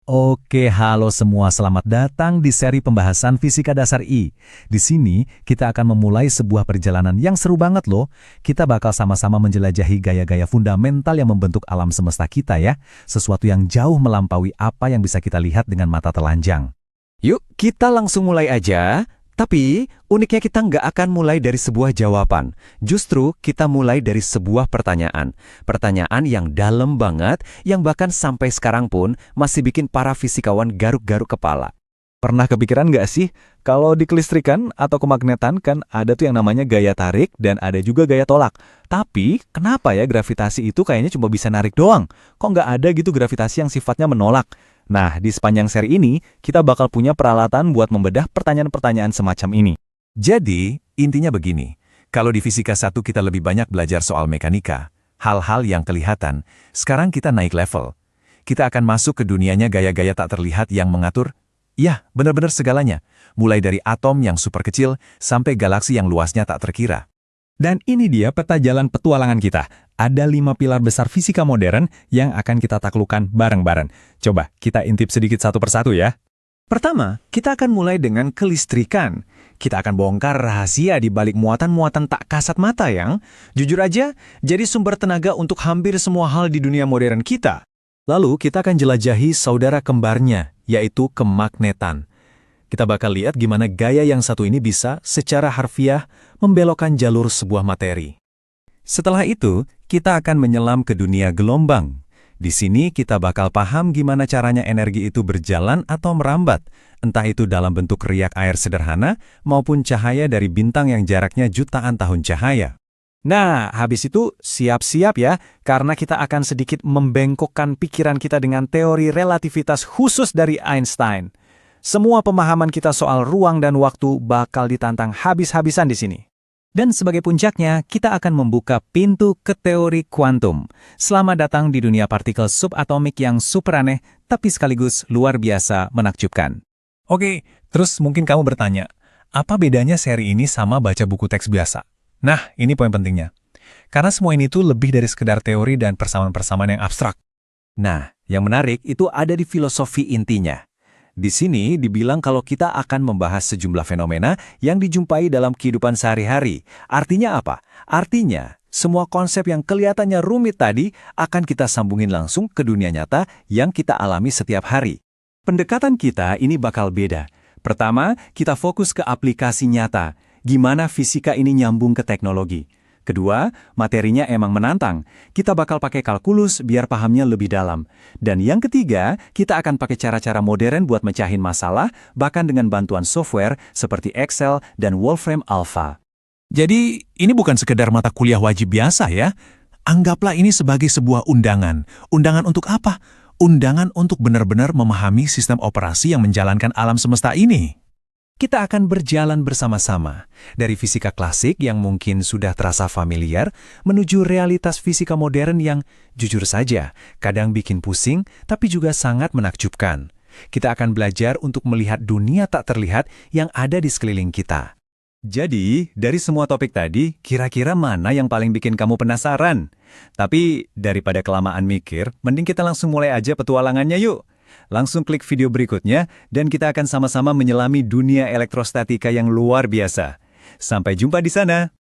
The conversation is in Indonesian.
Oke, halo semua. Selamat datang di seri pembahasan Fisika Dasar I. Di sini, kita akan memulai sebuah perjalanan yang seru banget loh. Kita bakal sama-sama menjelajahi gaya-gaya fundamental yang membentuk alam semesta kita ya. Sesuatu yang jauh melampaui apa yang bisa kita lihat dengan mata telanjang. Yuk, kita langsung mulai aja. Tapi, uniknya kita nggak akan mulai dari sebuah jawaban. Justru, kita mulai dari sebuah pertanyaan. Pertanyaan yang dalam banget, yang bahkan sampai sekarang pun masih bikin para fisikawan garuk-garuk kepala. Pernah kepikiran nggak sih, kalau di kelistrikan atau kemagnetan kan ada tuh yang namanya gaya tarik dan ada juga gaya tolak. Tapi, kenapa ya gravitasi itu kayaknya cuma bisa narik doang? Kok nggak ada gitu gravitasi yang sifatnya menolak? Nah, di sepanjang seri ini, kita bakal punya peralatan buat membedah pertanyaan-pertanyaan semacam ini. Jadi, intinya begini. Kalau di fisika 1 kita lebih banyak belajar soal mekanika, hal-hal yang kelihatan, sekarang kita naik level. Kita akan masuk ke dunianya gaya-gaya tak terlihat yang mengatur, ya, benar-benar segalanya. Mulai dari atom yang super kecil, sampai galaksi yang luasnya tak terkira. Dan ini dia peta jalan petualangan kita. Ada 5 pilar besar fisika modern yang akan kita taklukkan bareng-bareng. Coba kita intip sedikit satu persatu ya. Pertama, kita akan mulai dengan kelistrikan. Kita akan bongkar rahasia di balik muatan-muatan tak kasat mata yang, jujur aja, jadi sumber tenaga untuk hampir semua hal di dunia modern kita. Lalu kita akan jelajahi saudara kembarnya, yaitu kemagnetan. Kita bakal lihat gimana gaya yang satu ini bisa secara harfiah membelokkan jalur sebuah materi. Setelah itu, kita akan menyelam ke dunia gelombang. Di sini kita bakal paham gimana caranya energi itu berjalan atau merambat, entah itu dalam bentuk riak air sederhana maupun cahaya dari bintang yang jaraknya jutaan tahun cahaya. Nah, habis itu siap-siap ya, karena kita akan sedikit membengkokkan pikiran kita dengan teori relativitas khusus dari Einstein. Semua pemahaman kita soal ruang dan waktu bakal ditantang habis-habisan di sini. Dan sebagai puncaknya, kita akan membuka pintu ke teori kuantum. Selamat datang di dunia partikel subatomik yang super aneh, tapi sekaligus luar biasa menakjubkan. Oke, terus mungkin kamu bertanya, apa bedanya seri ini sama baca buku teks biasa? Nah, ini poin pentingnya. Karena semua ini tuh lebih dari sekedar teori dan persamaan-persamaan yang abstrak. Nah, yang menarik itu ada di filosofi intinya. Di sini dibilang kalau kita akan membahas sejumlah fenomena yang dijumpai dalam kehidupan sehari-hari. Artinya apa? Artinya, semua konsep yang kelihatannya rumit tadi akan kita sambungin langsung ke dunia nyata yang kita alami setiap hari. Pendekatan kita ini bakal beda. Pertama, kita fokus ke aplikasi nyata. Gimana fisika ini nyambung ke teknologi. Kedua, materinya emang menantang. Kita bakal pakai kalkulus biar pahamnya lebih dalam. Dan yang ketiga, kita akan pakai cara-cara modern buat mecahin masalah, bahkan dengan bantuan software seperti Excel dan Wolfram Alpha. Jadi, ini bukan sekedar mata kuliah wajib biasa ya. Anggaplah ini sebagai sebuah undangan. Undangan untuk apa? Undangan untuk benar-benar memahami sistem operasi yang menjalankan alam semesta ini. Kita akan berjalan bersama-sama dari fisika klasik yang mungkin sudah terasa familiar menuju realitas fisika modern yang jujur saja kadang bikin pusing tapi juga sangat menakjubkan. Kita akan belajar untuk melihat dunia tak terlihat yang ada di sekeliling kita. Jadi, dari semua topik tadi, kira-kira mana yang paling bikin kamu penasaran? Tapi daripada kelamaan mikir, mending kita langsung mulai aja petualangannya yuk. Langsung klik video berikutnya dan kita akan sama-sama menyelami dunia elektrostatika yang luar biasa. Sampai jumpa di sana!